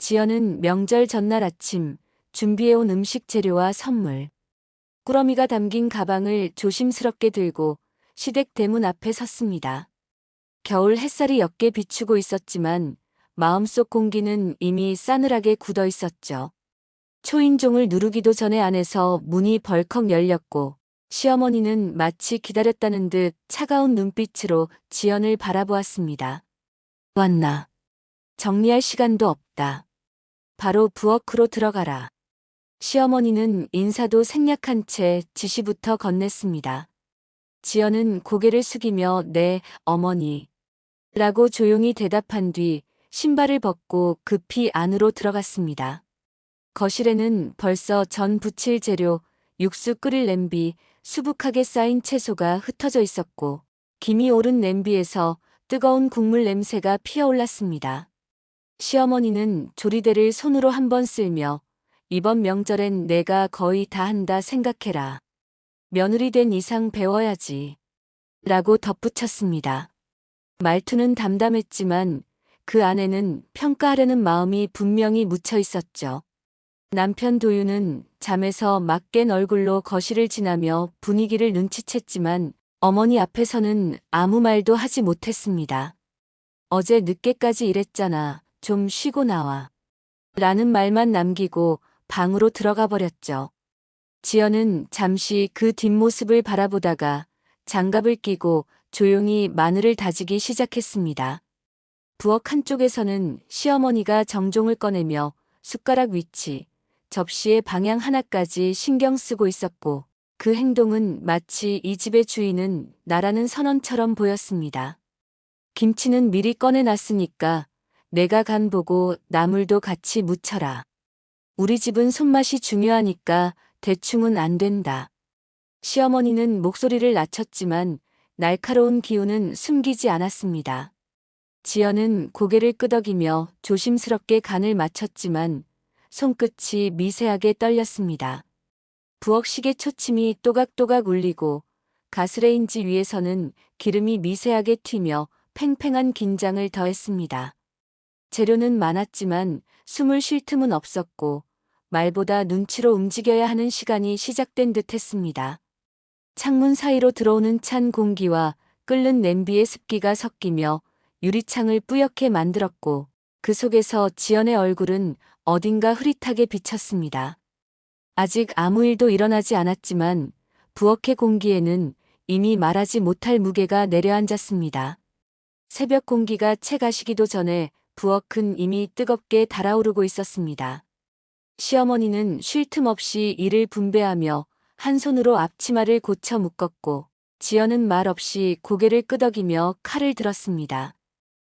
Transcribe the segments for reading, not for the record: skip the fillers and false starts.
지연은 명절 전날 아침 준비해온 음식 재료와 선물, 꾸러미가 담긴 가방을 조심스럽게 들고 시댁 대문 앞에 섰습니다. 겨울 햇살이 옅게 비추고 있었지만 마음속 공기는 이미 싸늘하게 굳어 있었죠. 초인종을 누르기도 전에 안에서 문이 벌컥 열렸고 시어머니는 마치 기다렸다는 듯 차가운 눈빛으로 지연을 바라보았습니다. 왔나? 정리할 시간도 없다. 바로 부엌으로 들어가라. 시어머니는 인사도 생략한 채 지시부터 건넸습니다. 지연은 고개를 숙이며 네, 어머니. 라고 조용히 대답한 뒤 신발을 벗고 급히 안으로 들어갔습니다. 거실에는 벌써 전 부칠 재료, 육수 끓일 냄비, 수북하게 쌓인 채소가 흩어져 있었고 김이 오른 냄비에서 뜨거운 국물 냄새가 피어올랐습니다. 시어머니는 조리대를 손으로 한번 쓸며 이번 명절엔 내가 거의 다 한다 생각해라. 며느리 된 이상 배워야지. 라고 덧붙였습니다. 말투는 담담했지만 그 안에는 평가하려는 마음이 분명히 묻혀 있었죠. 남편 도윤은 잠에서 막 깬 얼굴로 거실을 지나며 분위기를 눈치챘지만 어머니 앞에서는 아무 말도 하지 못했습니다. 어제 늦게까지 일했잖아. 좀 쉬고 나와. 라는 말만 남기고 방으로 들어가 버렸죠. 지연은 잠시 그 뒷모습을 바라보다가 장갑을 끼고 조용히 마늘을 다지기 시작했습니다. 부엌 한쪽에서는 시어머니가 정종을 꺼내며 숟가락 위치, 접시의 방향 하나까지 신경 쓰고 있었고 그 행동은 마치 이 집의 주인은 나라는 선언처럼 보였습니다. 김치는 미리 꺼내놨으니까 내가 간 보고 나물도 같이 무쳐라. 우리 집은 손맛이 중요하니까 대충은 안 된다. 시어머니는 목소리를 낮췄지만 날카로운 기운은 숨기지 않았습니다. 지연은 고개를 끄덕이며 조심스럽게 간을 맞췄지만 손끝이 미세하게 떨렸습니다. 부엌 시계 초침이 또각또각 울리고 가스레인지 위에서는 기름이 미세하게 튀며 팽팽한 긴장을 더했습니다. 재료는 많았지만 숨을 쉴 틈은 없었고 말보다 눈치로 움직여야 하는 시간이 시작된 듯 했습니다. 창문 사이로 들어오는 찬 공기와 끓는 냄비의 습기가 섞이며 유리창을 뿌옇게 만들었고 그 속에서 지연의 얼굴은 어딘가 흐릿하게 비쳤습니다. 아직 아무 일도 일어나지 않았지만 부엌의 공기에는 이미 말하지 못할 무게가 내려앉았습니다. 새벽 공기가 채 가시기도 전에 부엌은 이미 뜨겁게 달아오르고 있었습니다. 시어머니는 쉴 틈 없이 일을 분배하며 한 손으로 앞치마를 고쳐 묶었고 지연은 말 없이 고개를 끄덕이며 칼을 들었습니다.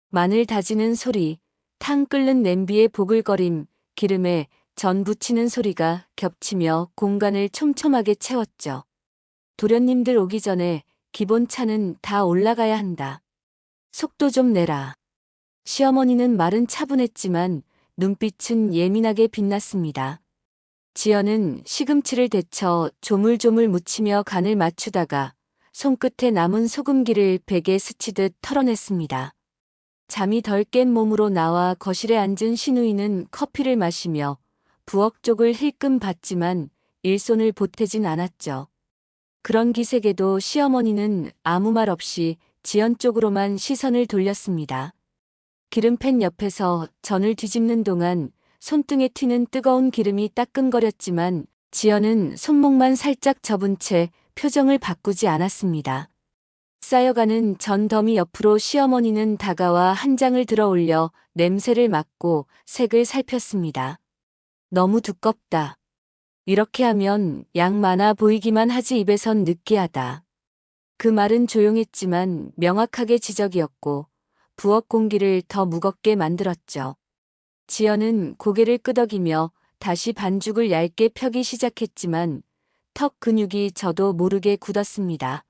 마늘 다지는 소리, 탕 끓는 냄비의 보글거림, 기름에 전 부치는 소리가 겹치며 공간을 촘촘하게 채웠죠. 도련님들 오기 전에 기본 차는 다 올라가야 한다. 속도 좀 내라. 시어머니는 말은 차분했지만 눈빛은 예민하게 빛났습니다. 지연은 시금치를 데쳐 조물조물 무치며 간을 맞추다가 손끝에 남은 소금기를 베개 스치듯 털어냈습니다. 잠이 덜 깬 몸으로 나와 거실에 앉은 시누이는 커피를 마시며 부엌 쪽을 힐끔 봤지만 일손을 보태진 않았죠. 그런 기색에도 시어머니는 아무 말 없이 지연 쪽으로만 시선을 돌렸습니다. 기름팬 옆에서 전을 뒤집는 동안 손등에 튀는 뜨거운 기름이 따끔거렸지만 지연은 손목만 살짝 접은 채 표정을 바꾸지 않았습니다. 쌓여가는 전 더미 옆으로 시어머니는 다가와 한 장을 들어 올려 냄새를 맡고 색을 살폈습니다. 너무 두껍다. 이렇게 하면 양 많아 보이기만 하지 입에선 느끼하다. 그 말은 조용했지만 명확하게 지적이었고 부엌 공기를 더 무겁게 만들었죠. 지연은 고개를 끄덕이며 다시 반죽을 얇게 펴기 시작했지만 턱 근육이 저도 모르게 굳었습니다.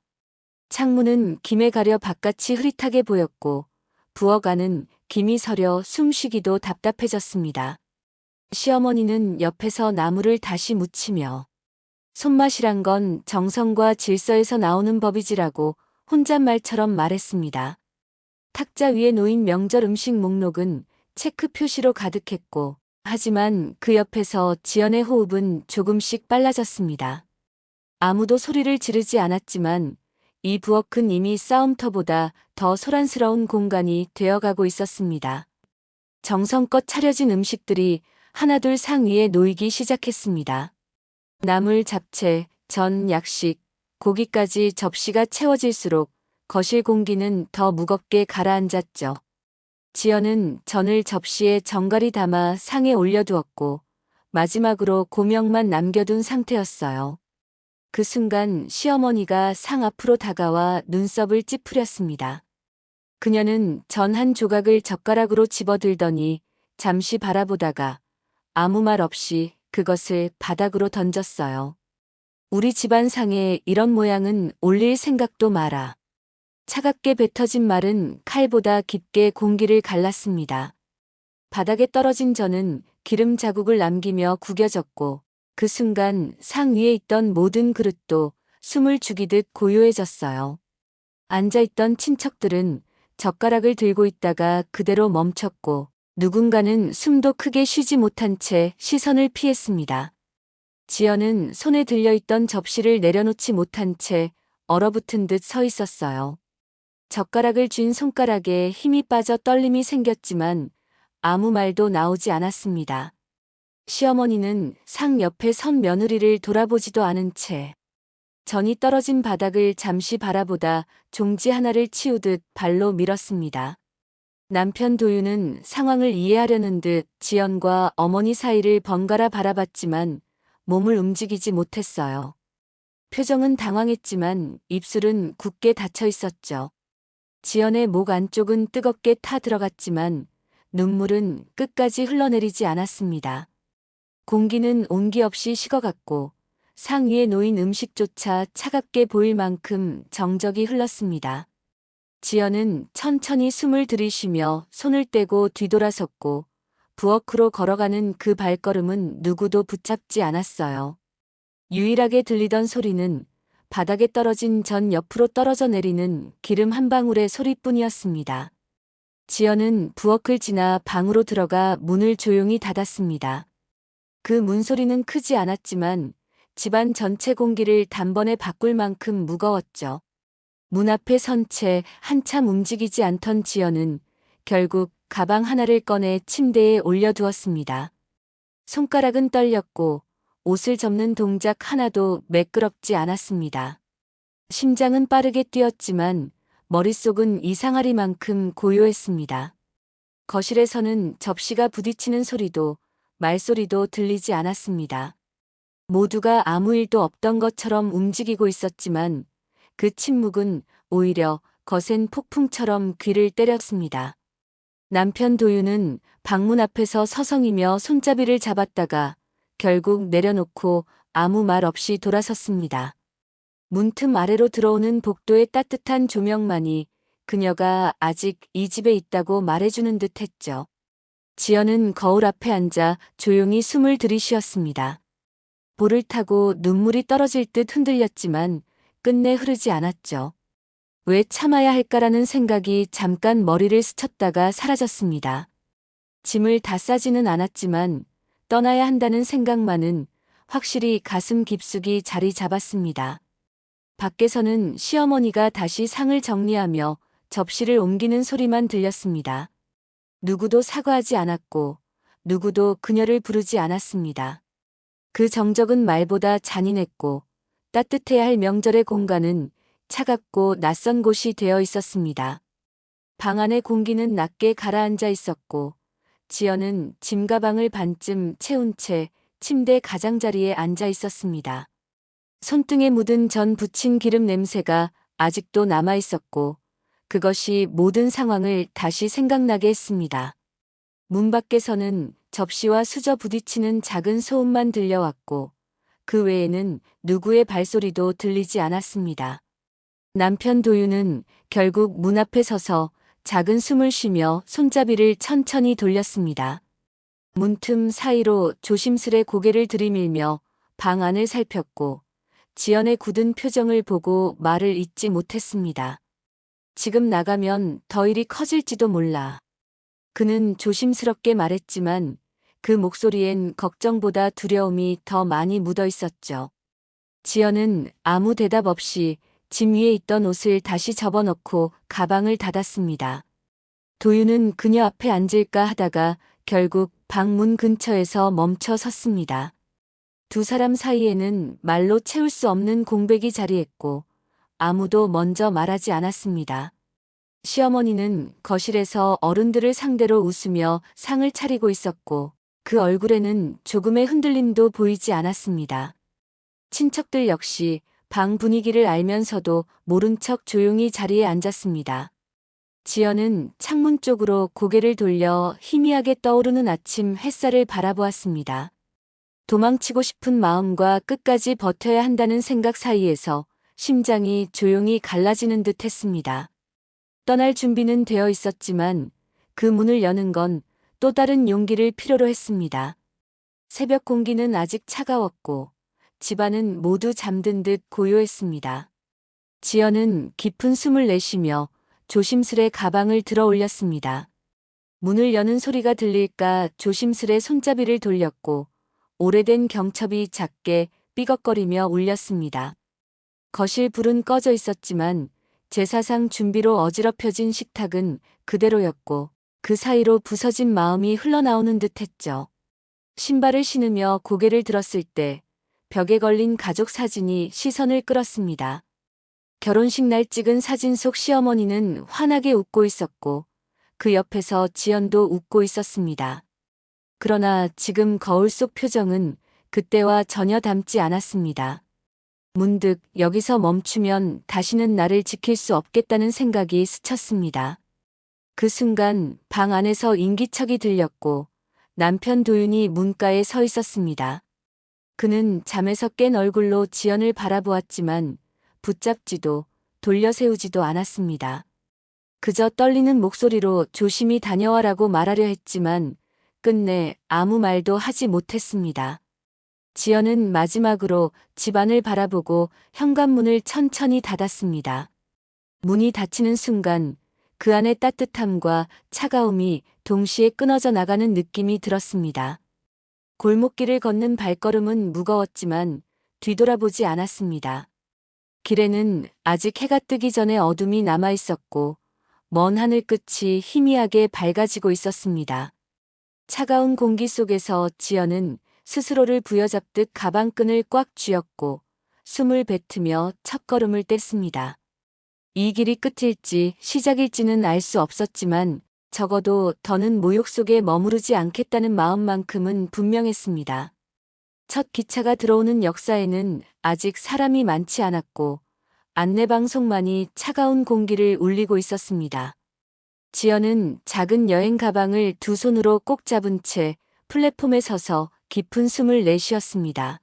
창문은 김에 가려 바깥이 흐릿하게 보였고 부엌 안은 김이 서려 숨쉬기도 답답해졌습니다. 시어머니는 옆에서 나물을 다시 무치며 손맛이란 건 정성과 질서에서 나오는 법이지라고 혼잣말처럼 말했습니다. 탁자 위에 놓인 명절 음식 목록은 체크 표시로 가득했고 하지만 그 옆에서 지연의 호흡은 조금씩 빨라졌습니다. 아무도 소리를 지르지 않았지만 이 부엌은 이미 싸움터보다 더 소란스러운 공간이 되어가고 있었습니다. 정성껏 차려진 음식들이 하나둘 상 위에 놓이기 시작했습니다. 나물, 잡채, 전, 약식, 고기까지 접시가 채워질수록 거실 공기는 더 무겁게 가라앉았죠. 지연은 전을 접시에 정갈이 담아 상에 올려두었고 마지막으로 고명만 남겨둔 상태였어요. 그 순간 시어머니가 상 앞으로 다가와 눈썹을 찌푸렸습니다. 그녀는 전 한 조각을 젓가락으로 집어들더니 잠시 바라보다가 아무 말 없이 그것을 바닥으로 던졌어요. 우리 집안 상에 이런 모양은 올릴 생각도 마라. 차갑게 뱉어진 말은 칼보다 깊게 공기를 갈랐습니다. 바닥에 떨어진 전은 기름 자국을 남기며 구겨졌고 그 순간 상 위에 있던 모든 그릇도 숨을 죽이듯 고요해졌어요. 앉아있던 친척들은 젓가락을 들고 있다가 그대로 멈췄고 누군가는 숨도 크게 쉬지 못한 채 시선을 피했습니다. 지연은 손에 들려있던 접시를 내려놓지 못한 채 얼어붙은 듯 서 있었어요. 젓가락을 쥔 손가락에 힘이 빠져 떨림이 생겼지만 아무 말도 나오지 않았습니다. 시어머니는 상 옆에 선 며느리를 돌아보지도 않은 채 전이 떨어진 바닥을 잠시 바라보다 종지 하나를 치우듯 발로 밀었습니다. 남편 도윤은 상황을 이해하려는 듯 지연과 어머니 사이를 번갈아 바라봤지만 몸을 움직이지 못했어요. 표정은 당황했지만 입술은 굳게 닫혀 있었죠. 지연의 목 안쪽은 뜨겁게 타 들어갔지만 눈물은 끝까지 흘러내리지 않았습니다. 공기는 온기 없이 식어갔고 상 위에 놓인 음식조차 차갑게 보일 만큼 정적이 흘렀습니다. 지연은 천천히 숨을 들이쉬며 손을 떼고 뒤돌아섰고 부엌으로 걸어가는 그 발걸음은 누구도 붙잡지 않았어요. 유일하게 들리던 소리는 바닥에 떨어진 전 옆으로 떨어져 내리는 기름 한 방울의 소리뿐이었습니다. 지연은 부엌을 지나 방으로 들어가 문을 조용히 닫았습니다. 그 문소리는 크지 않았지만 집안 전체 공기를 단번에 바꿀 만큼 무거웠죠. 문 앞에 선 채 한참 움직이지 않던 지연은 결국 가방 하나를 꺼내 침대에 올려두었습니다. 손가락은 떨렸고 옷을 접는 동작 하나도 매끄럽지 않았습니다. 심장은 빠르게 뛰었지만 머릿속은 이상하리만큼 고요했습니다. 거실에서는 접시가 부딪히는 소리도 말소리도 들리지 않았습니다. 모두가 아무 일도 없던 것처럼 움직이고 있었지만 그 침묵은 오히려 거센 폭풍처럼 귀를 때렸습니다. 남편 도윤은 방문 앞에서 서성이며 손잡이를 잡았다가 결국 내려놓고 아무 말 없이 돌아섰습니다. 문틈 아래로 들어오는 복도의 따뜻한 조명만이 그녀가 아직 이 집에 있다고 말해주는 듯 했죠. 지연은 거울 앞에 앉아 조용히 숨을 들이쉬었습니다. 볼을 타고 눈물이 떨어질 듯 흔들렸지만 끝내 흐르지 않았죠. 왜 참아야 할까라는 생각이 잠깐 머리를 스쳤다가 사라졌습니다. 짐을 다 싸지는 않았지만 떠나야 한다는 생각만은 확실히 가슴 깊숙이 자리 잡았습니다. 밖에서는 시어머니가 다시 상을 정리하며 접시를 옮기는 소리만 들렸습니다. 누구도 사과하지 않았고 누구도 그녀를 부르지 않았습니다. 그 정적은 말보다 잔인했고 따뜻해야 할 명절의 공간은 차갑고 낯선 곳이 되어 있었습니다. 방 안의 공기는 낮게 가라앉아 있었고 지연은 짐가방을 반쯤 채운 채 침대 가장자리에 앉아 있었습니다. 손등에 묻은 전 부친 기름 냄새가 아직도 남아 있었고 그것이 모든 상황을 다시 생각나게 했습니다. 문 밖에서는 접시와 수저 부딪히는 작은 소음만 들려왔고 그 외에는 누구의 발소리도 들리지 않았습니다. 남편 도윤은 결국 문 앞에 서서 작은 숨을 쉬며 손잡이를 천천히 돌렸습니다. 문틈 사이로 조심스레 고개를 들이밀며 방 안을 살폈고 지연의 굳은 표정을 보고 말을 잇지 못했습니다. 지금 나가면 더 일이 커질지도 몰라. 그는 조심스럽게 말했지만 그 목소리엔 걱정보다 두려움이 더 많이 묻어 있었죠. 지연은 아무 대답 없이 짐 위에 있던 옷을 다시 접어넣고 가방을 닫았습니다. 도윤은 그녀 앞에 앉을까 하다가 결국 방 문 근처에서 멈춰 섰습니다. 두 사람 사이에는 말로 채울 수 없는 공백이 자리했고 아무도 먼저 말하지 않았습니다. 시어머니는 거실에서 어른들을 상대로 웃으며 상을 차리고 있었고 그 얼굴에는 조금의 흔들림도 보이지 않았습니다. 친척들 역시 방 분위기를 알면서도 모른 척 조용히 자리에 앉았습니다. 지연은 창문 쪽으로 고개를 돌려 희미하게 떠오르는 아침 햇살을 바라보았습니다. 도망치고 싶은 마음과 끝까지 버텨야 한다는 생각 사이에서 심장이 조용히 갈라지는 듯 했습니다. 떠날 준비는 되어 있었지만 그 문을 여는 건 또 다른 용기를 필요로 했습니다. 새벽 공기는 아직 차가웠고 집안은 모두 잠든 듯 고요했습니다. 지연은 깊은 숨을 내쉬며 조심스레 가방을 들어 올렸습니다. 문을 여는 소리가 들릴까 조심스레 손잡이를 돌렸고 오래된 경첩이 작게 삐걱거리며 울렸습니다. 거실 불은 꺼져 있었지만 제사상 준비로 어지럽혀진 식탁은 그대로였고 그 사이로 부서진 마음이 흘러나오는 듯했죠. 신발을 신으며 고개를 들었을 때 벽에 걸린 가족 사진이 시선을 끌었습니다. 결혼식 날 찍은 사진 속 시어머니는 환하게 웃고 있었고 그 옆에서 지연도 웃고 있었습니다. 그러나 지금 거울 속 표정은 그때와 전혀 닮지 않았습니다. 문득 여기서 멈추면 다시는 나를 지킬 수 없겠다는 생각이 스쳤습니다. 그 순간 방 안에서 인기척이 들렸고 남편 도윤이 문가에 서 있었습니다. 그는 잠에서 깬 얼굴로 지연을 바라보았지만 붙잡지도 돌려세우지도 않았습니다. 그저 떨리는 목소리로 조심히 다녀와라고 말하려 했지만 끝내 아무 말도 하지 못했습니다. 지연은 마지막으로 집안을 바라보고 현관문을 천천히 닫았습니다. 문이 닫히는 순간 그 안의 따뜻함과 차가움이 동시에 끊어져 나가는 느낌이 들었습니다. 골목길을 걷는 발걸음은 무거웠지만 뒤돌아보지 않았습니다. 길에는 아직 해가 뜨기 전에 어둠이 남아 있었고 먼 하늘 끝이 희미하게 밝아지고 있었습니다. 차가운 공기 속에서 지연은 스스로를 부여잡듯 가방끈을 꽉 쥐었고 숨을 뱉으며 첫걸음을 뗐습니다. 이 길이 끝일지 시작일지는 알 수 없었지만 적어도 더는 모욕 속에 머무르지 않겠다는 마음만큼은 분명했습니다. 첫 기차가 들어오는 역사에는 아직 사람이 많지 않았고 안내방송만이 차가운 공기를 울리고 있었습니다. 지연은 작은 여행 가방을 두 손으로 꼭 잡은 채 플랫폼에 서서 깊은 숨을 내쉬었습니다.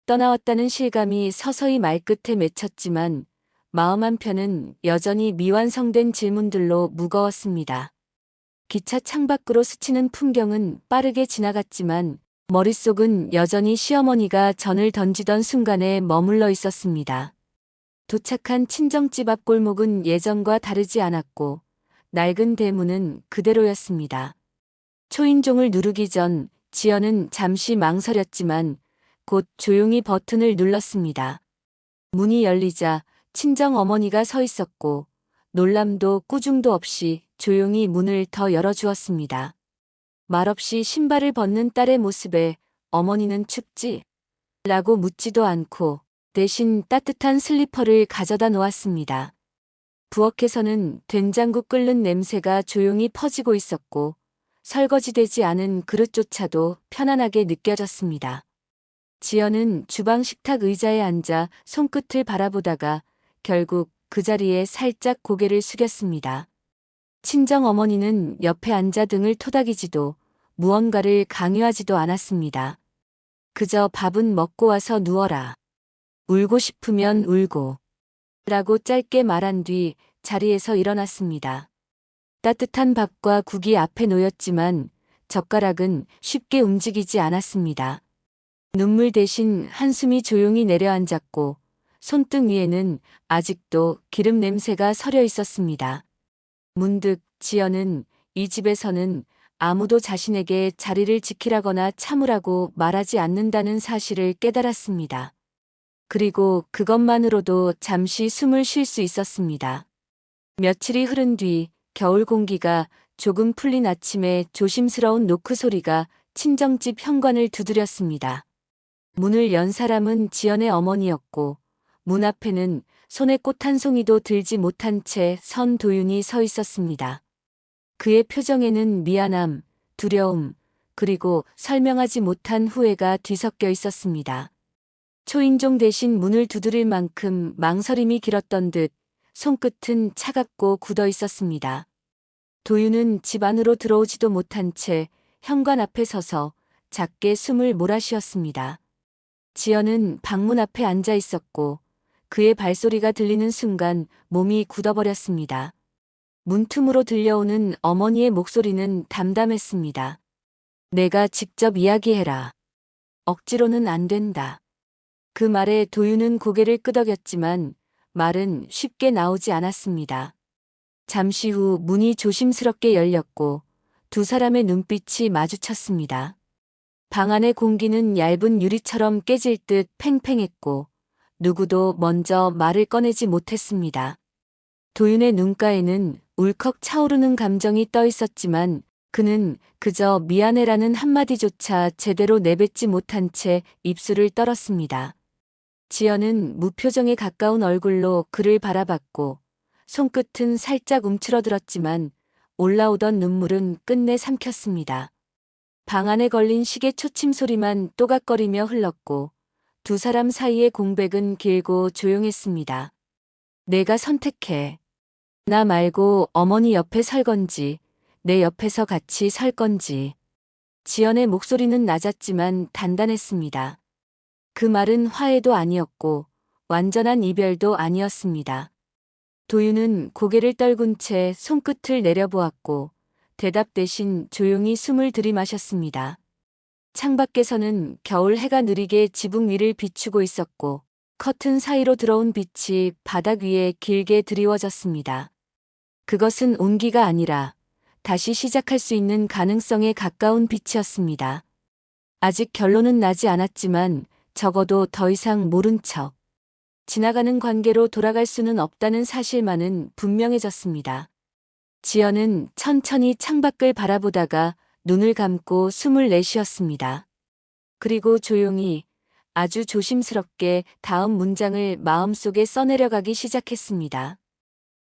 떠나왔다는 실감이 서서히 말끝에 맺혔지만 마음 한편은 여전히 미완성된 질문들로 무거웠습니다. 기차 창밖으로 스치는 풍경은 빠르게 지나갔지만 머릿속은 여전히 시어머니가 전을 던지던 순간에 머물러 있었습니다. 도착한 친정집 앞 골목은 예전과 다르지 않았고 낡은 대문은 그대로였습니다. 초인종을 누르기 전 지연은 잠시 망설였지만 곧 조용히 버튼을 눌렀습니다. 문이 열리자 친정 어머니가 서 있었고 놀람도 꾸중도 없이 조용히 문을 더 열어주었습니다. 말없이 신발을 벗는 딸의 모습에 어머니는 춥지? 라고 묻지도 않고 대신 따뜻한 슬리퍼를 가져다 놓았습니다. 부엌에서는 된장국 끓는 냄새가 조용히 퍼지고 있었고 설거지되지 않은 그릇조차도 편안하게 느껴졌습니다. 지연은 주방 식탁 의자에 앉아 손끝을 바라보다가 결국 그 자리에 살짝 고개를 숙였습니다. 친정 어머니는 옆에 앉아 등을 토닥이지도 무언가를 강요하지도 않았습니다. 그저 밥은 먹고 와서 누워라. 울고 싶으면 울고. 라고 짧게 말한 뒤 자리에서 일어났습니다. 따뜻한 밥과 국이 앞에 놓였지만 젓가락은 쉽게 움직이지 않았습니다. 눈물 대신 한숨이 조용히 내려앉았고 손등 위에는 아직도 기름 냄새가 서려 있었습니다. 문득 지연은 이 집에서는 아무도 자신에게 자리를 지키라거나 참으라고 말하지 않는다는 사실을 깨달았습니다. 그리고 그것만으로도 잠시 숨을 쉴 수 있었습니다. 며칠이 흐른 뒤 겨울 공기가 조금 풀린 아침에 조심스러운 노크 소리가 친정집 현관을 두드렸습니다. 문을 연 사람은 지연의 어머니였고 문 앞에는 손에 꽃 한 송이도 들지 못한 채 선 도윤이 서 있었습니다. 그의 표정에는 미안함, 두려움, 그리고 설명하지 못한 후회가 뒤섞여 있었습니다. 초인종 대신 문을 두드릴 만큼 망설임이 길었던 듯 손끝은 차갑고 굳어 있었습니다. 도윤은 집 안으로 들어오지도 못한 채 현관 앞에 서서 작게 숨을 몰아쉬었습니다. 지연은 방문 앞에 앉아 있었고 그의 발소리가 들리는 순간 몸이 굳어버렸습니다. 문틈으로 들려오는 어머니의 목소리는 담담했습니다. 내가 직접 이야기해라. 억지로는 안 된다. 그 말에 도윤은 고개를 끄덕였지만 말은 쉽게 나오지 않았습니다. 잠시 후 문이 조심스럽게 열렸고 두 사람의 눈빛이 마주쳤습니다. 방 안의 공기는 얇은 유리처럼 깨질 듯 팽팽했고 누구도 먼저 말을 꺼내지 못했습니다. 도윤의 눈가에는 울컥 차오르는 감정이 떠 있었지만 그는 그저 미안해라는 한마디조차 제대로 내뱉지 못한 채 입술을 떨었습니다. 지연은 무표정에 가까운 얼굴로 그를 바라봤고 손끝은 살짝 움츠러들었지만 올라오던 눈물은 끝내 삼켰습니다. 방 안에 걸린 시계 초침 소리만 또각거리며 흘렀고 두 사람 사이의 공백은 길고 조용했습니다. 내가 선택해. 나 말고 어머니 옆에 설 건지, 내 옆에서 같이 설 건지. 지연의 목소리는 낮았지만 단단했습니다. 그 말은 화해도 아니었고 완전한 이별도 아니었습니다. 도윤은 고개를 떨군 채 손끝을 내려보았고 대답 대신 조용히 숨을 들이마셨습니다. 창밖에서는 겨울 해가 느리게 지붕 위를 비추고 있었고 커튼 사이로 들어온 빛이 바닥 위에 길게 드리워졌습니다. 그것은 온기가 아니라 다시 시작할 수 있는 가능성에 가까운 빛이었습니다. 아직 결론은 나지 않았지만 적어도 더 이상 모른 척. 지나가는 관계로 돌아갈 수는 없다는 사실만은 분명해졌습니다. 지연은 천천히 창밖을 바라보다가 눈을 감고 숨을 내쉬었습니다. 그리고 조용히 아주 조심스럽게 다음 문장을 마음속에 써내려가기 시작했습니다.